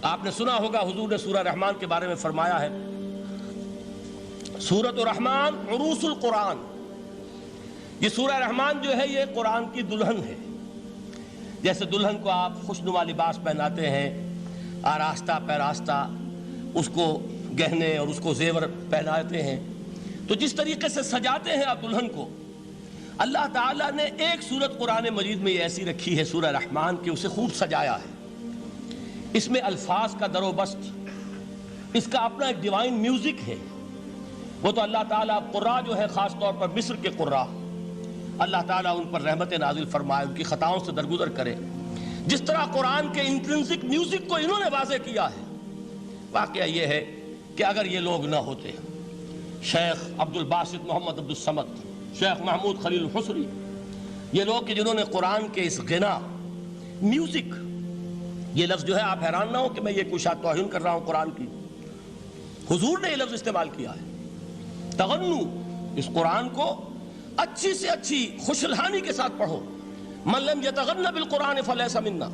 آپ نے سنا ہوگا حضور نے سورہ رحمان کے بارے میں فرمایا ہے، سورۃ الرحمن عروس القرآن، یہ سورہ رحمان جو ہے یہ قرآن کی دلہن ہے۔ جیسے دلہن کو آپ خوشنما لباس پہناتے ہیں، آراستہ پیراستہ اس کو گہنے اور اس کو زیور پہناتے ہیں، تو جس طریقے سے سجاتے ہیں آپ دلہن کو، اللہ تعالیٰ نے ایک سورت قرآن مجید میں یہ ایسی رکھی ہے سورہ رحمان کہ اسے خوب سجایا ہے۔ اس میں الفاظ کا در و بست، اس کا اپنا ایک ڈیوائن میوزک ہے۔ وہ تو اللہ تعالیٰ قراء جو ہے خاص طور پر مصر کے قراء، اللہ تعالیٰ ان پر رحمت نازل فرمائے، ان کی خطاؤں سے درگزر کرے۔ جس طرح قرآن کے انٹرنسک میوزک کو انہوں نے واضح کیا ہے، واقعہ یہ ہے کہ اگر یہ لوگ نہ ہوتے، شیخ عبد الباسط محمد عبد الصمد، شیخ محمود خلیل الحصری، یہ لوگ کہ جنہوں نے قرآن کے اس غنا میوزک، یہ لفظ جو ہے آپ حیران نہ ہو کہ میں یہ کوئی شاید توہین کر رہا ہوں قرآن کی، حضور نے یہ لفظ استعمال کیا ہے، تغنو، اس قرآن کو اچھی سے اچھی خوشلحانی کے ساتھ پڑھو۔ من لم یتغن بالقرآن فلیس منا،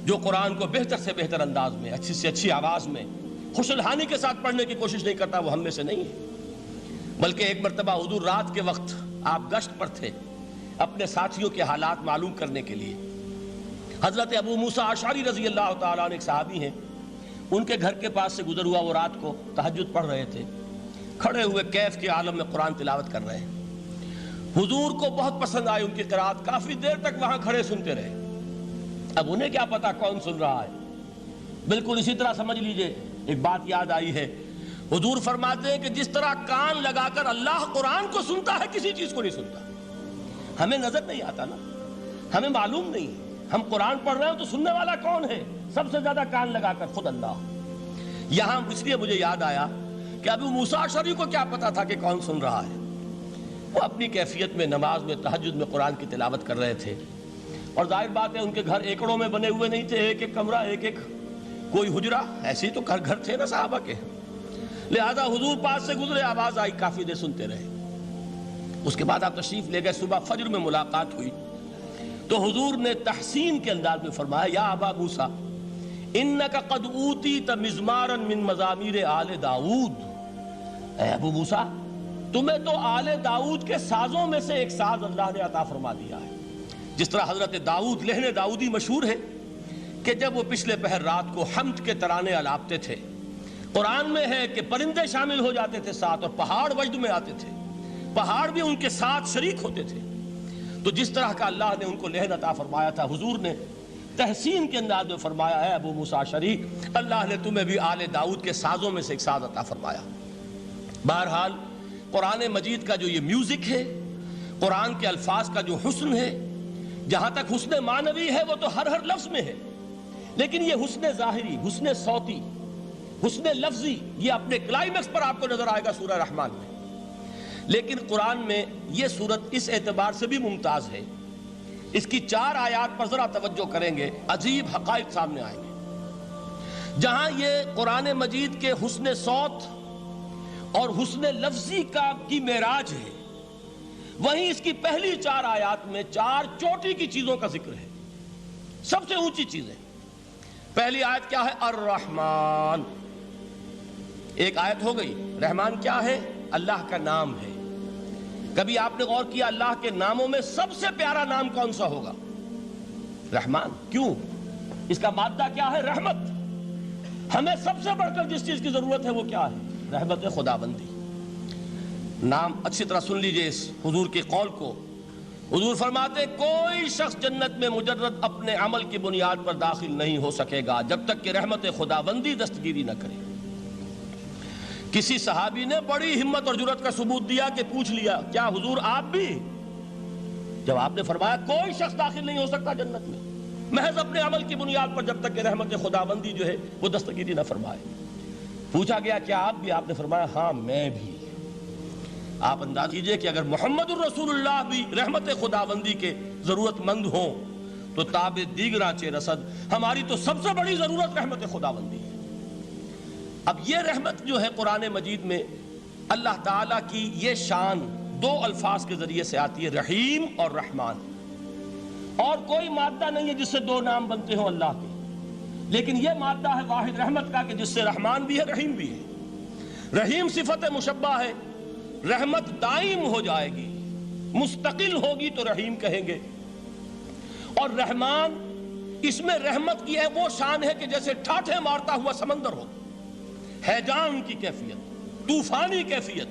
جو قرآن کو بہتر سے بہتر انداز میں، اچھی سے اچھی آواز میں، خوشلحانی کے ساتھ پڑھنے کی کوشش نہیں کرتا، وہ ہم میں سے نہیں ہے۔ بلکہ ایک مرتبہ حضور رات کے وقت آپ گشت پر تھے اپنے ساتھیوں کے حالات معلوم کرنے کے لیے۔ حضرت ابو موسیٰ اشعری رضی اللہ تعالیٰ عنہ ایک صحابی ہیں، ان کے گھر کے پاس سے گزر ہوا، وہ رات کو تہجد پڑھ رہے تھے، کھڑے ہوئے کیف کے عالم میں قرآن تلاوت کر رہے ہیں۔ حضور کو بہت پسند آئی ان کی قرات، کافی دیر تک وہاں کھڑے سنتے رہے۔ اب انہیں کیا پتا کون سن رہا ہے، بالکل اسی طرح سمجھ لیجئے ایک بات یاد آئی ہے، حضور فرماتے ہیں کہ جس طرح کان لگا کر اللہ قرآن کو سنتا ہے، کسی چیز کو نہیں سنتا۔ ہمیں نظر نہیں آتا نا، ہمیں معلوم نہیں، ہم قرآن پڑھ رہے ہیں تو سننے والا کون ہے؟ سب سے زیادہ کان لگا کر خود اللہ۔ یہاں اس لیے مجھے یاد آیا کہ ابو موسیٰ اشعری کو کیا پتا تھا کہ کون سن رہا ہے؟ وہ اپنی کیفیت میں نماز میں تہجد میں قرآن کی تلاوت کر رہے تھے، اور ظاہر بات ہے ان کے گھر ایکڑوں میں بنے ہوئے نہیں تھے، ایک ایک کمرہ، ایک ایک کوئی حجرہ، ایسے ہی تو گھر تھے نا صحابہ کے، لہذا حضور پاس سے گزرے، آواز آئی، کافی دیر سنتے رہے۔ اس کے بعد آپ تشریف لے گئے، صبح فجر میں ملاقات ہوئی تو حضور نے تحسین کے انداز میں فرمایا، یا ابا موسیٰ انک قد اوتیت مزمارا من مزامیر آل داؤد، اے ابو موسیٰ تمہیں تو آل داؤد کے سازوں میں سے ایک ساز اللہ نے عطا فرما دیا ہے۔ جس طرح حضرت داؤد، لہن داؤدی مشہور ہے کہ جب وہ پچھلے پہر رات کو حمد کے ترانے الاپتے تھے، قرآن میں ہے کہ پرندے شامل ہو جاتے تھے ساتھ، اور پہاڑ وجد میں آتے تھے، پہاڑ بھی ان کے ساتھ شریک ہوتے تھے۔ تو جس طرح کا اللہ نے ان کو لہن عطا فرمایا تھا، حضور نے تحسین کے انداز میں فرمایا ہے ابو موسیٰ اشعری، اللہ نے تمہیں بھی آل داؤد کے سازوں میں سے ایک ساز عطا فرمایا۔ بہرحال قرآن مجید کا جو یہ میوزک ہے، قرآن کے الفاظ کا جو حسن ہے، جہاں تک حسن معنوی ہے وہ تو ہر لفظ میں ہے، لیکن یہ حسن ظاہری، حسن صوتی، حسن لفظی، یہ اپنے کلائمیکس پر آپ کو نظر آئے گا سورہ رحمان میں۔ لیکن قرآن میں یہ سورت اس اعتبار سے بھی ممتاز ہے، اس کی 4 آیات پر ذرا توجہ کریں گے، عجیب حقائق سامنے آئیں گے۔ جہاں یہ قرآن مجید کے حسن صوت اور حسن لفظی کی معراج ہے، وہیں اس کی پہلی 4 آیات میں 4 چوٹی کی چیزوں کا ذکر ہے، سب سے اونچی چیزیں۔ پہلی آیت کیا ہے؟ الرحمن، ایک آیت ہو گئی۔ رحمان کیا ہے؟ اللہ کا نام ہے۔ کبھی آپ نے غور کیا اللہ کے ناموں میں سب سے پیارا نام کون سا ہوگا؟ رحمان۔ کیوں؟ اس کا مادہ کیا ہے؟ رحمت۔ ہمیں سب سے بڑھ کر جس چیز کی ضرورت ہے وہ کیا ہے؟ رحمت خداوندی۔ نام اچھی طرح سن لیجئے اس حضور کے قول کو۔ حضور فرماتے کوئی شخص جنت میں مجرد اپنے عمل کی بنیاد پر داخل نہیں ہو سکے گا جب تک کہ رحمت خداوندی دستگیری نہ کرے۔ کسی صحابی نے بڑی ہمت اور جرأت کا ثبوت دیا کہ پوچھ لیا، کیا حضور آپ بھی؟ جب آپ نے فرمایا کوئی شخص داخل نہیں ہو سکتا جنت میں محض اپنے عمل کی بنیاد پر جب تک کہ رحمت خداوندی جو ہے وہ دستگیری نہ فرمائے۔ پوچھا گیا کیا آپ بھی؟ آپ نے فرمایا ہاں میں بھی۔ آپ انداز کیجئے کہ اگر محمد الرسول اللہ بھی رحمت خداوندی کے ضرورت مند ہوں تو تاب دیگراں چے رسد، ہماری تو سب سے بڑی ضرورت رحمت خداوندی ہے۔ اب یہ رحمت جو ہے قرآن مجید میں اللہ تعالیٰ کی یہ شان 2 الفاظ کے ذریعے سے آتی ہے، رحیم اور رحمان۔ اور کوئی مادہ نہیں ہے جس سے 2 نام بنتے ہوں اللہ کے۔ لیکن یہ مادہ ہے واحد رحمت کا کہ جس سے رحمان بھی ہے رحیم بھی ہے۔ رحیم صفت مشبہ ہے، رحمت دائم ہو جائے گی، مستقل ہوگی تو رحیم کہیں گے، اور رحمان اس میں رحمت کی ہے وہ شان ہے کہ جیسے ٹھاٹھے مارتا ہوا سمندر ہو، ہیجان کی کیفیت، طوفانی کیفیت،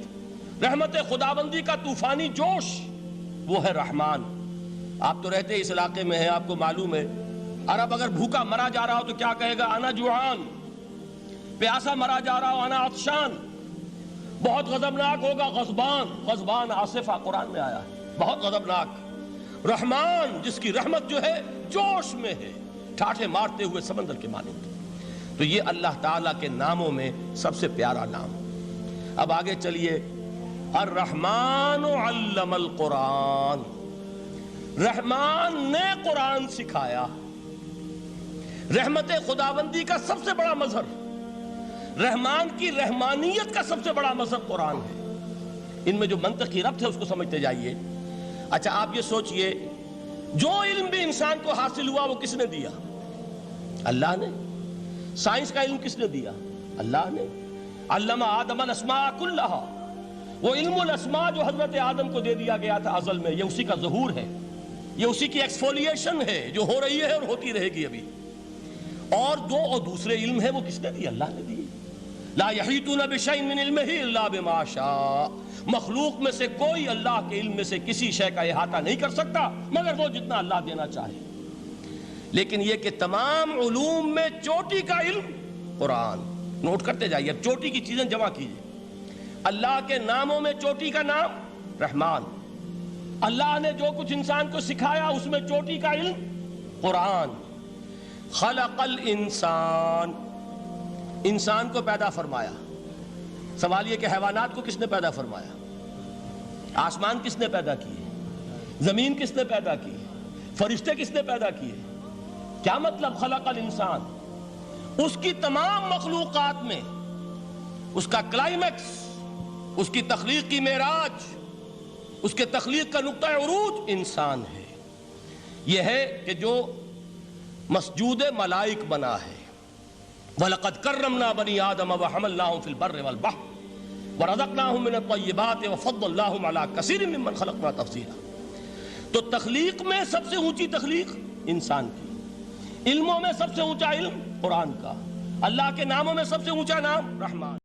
رحمت خداوندی کا طوفانی جوش، وہ ہے رحمان۔ آپ تو رہتے اس علاقے میں ہیں، آپ کو معلوم ہے عرب اگر بھوکا مرا جا رہا ہو تو کیا کہے گا؟ انا جوعان۔ پیاسا مرا جا رہا ہو انا عطشان۔ بہت غضبناک ہوگا غضبان، غضبان آصفہ قرآن میں آیا ہے، بہت غضبناک۔ رحمان جس کی رحمت جو ہے جوش میں ہے، ٹھاٹھے مارتے ہوئے سمندر کے مانند۔ تو یہ اللہ تعالیٰ کے ناموں میں سب سے پیارا نام۔ اب آگے چلیے، الرحمن علم القرآن، رحمان نے قرآن سکھایا۔ رحمت خداوندی کا سب سے بڑا مظہر، رحمان کی رحمانیت کا سب سے بڑا مظہر قرآن ہے۔ ان میں جو منطقی ربط ہے اس کو سمجھتے جائیے۔ اچھا آپ یہ سوچئے، جو علم بھی انسان کو حاصل ہوا وہ کس نے دیا؟ اللہ نے۔ سائنس کا علم کس نے دیا؟ اللہ نے۔ علم آدم الاسماء کلہا، وہ علم الاسماء جو حضرت آدم کو دے دیا گیا تھا ازل میں، یہ اسی کا ظہور ہے، یہ اسی کی ایکسفولیشن ہے جو ہو رہی ہے اور ہوتی رہے گی ابھی۔ اور دوسرے علم ہے وہ کس نے دی؟ اللہ نے دی۔ لا یحیطون بشیء من علمہ الا بما شاء، مخلوق میں سے کوئی اللہ کے علم میں سے کسی شے کا احاطہ نہیں کر سکتا مگر وہ جتنا اللہ دینا چاہے۔ لیکن یہ کہ تمام علوم میں چوٹی کا علم قرآن، نوٹ کرتے جائیے، اب چوٹی کی چیزیں جمع کیجئے۔ اللہ کے ناموں میں چوٹی کا نام رحمان، اللہ نے جو کچھ انسان کو سکھایا اس میں چوٹی کا علم قرآن۔ خلق الانسان، انسان کو پیدا فرمایا۔ سوال یہ کہ حیوانات کو کس نے پیدا فرمایا؟ آسمان کس نے پیدا کیے؟ زمین کس نے پیدا کی؟ فرشتے کس نے پیدا کیے؟ کیا مطلب خلق الانسان؟ اس کی تمام مخلوقات میں اس کا کلائمیکس، اس کی تخلیق کی معراج، اس کے تخلیق کا نقطہ عروج انسان ہے۔ یہ ہے کہ جو مسجود ملائک بنا ہے۔ وَلَقَدْ كَرَّمْنَا بَنِي آدَمَ وَحَمَلْنَاهُمْ فِي الْبَرِّ وَالْبَحْرِ وَرَزَقْنَاهُمْ مِنَ الطَّيِّبَاتِ وَفَضَّلْنَاهُمْ عَلَى كَثِيرٍ مِّمَّنْ خَلَقْنَا تَفْضِيلًا۔ تو تخلیق میں سب سے اونچی تخلیق انسان کی، علموں میں سب سے اونچا علم قرآن کا، اللہ کے ناموں میں سب سے اونچا نام رحمان۔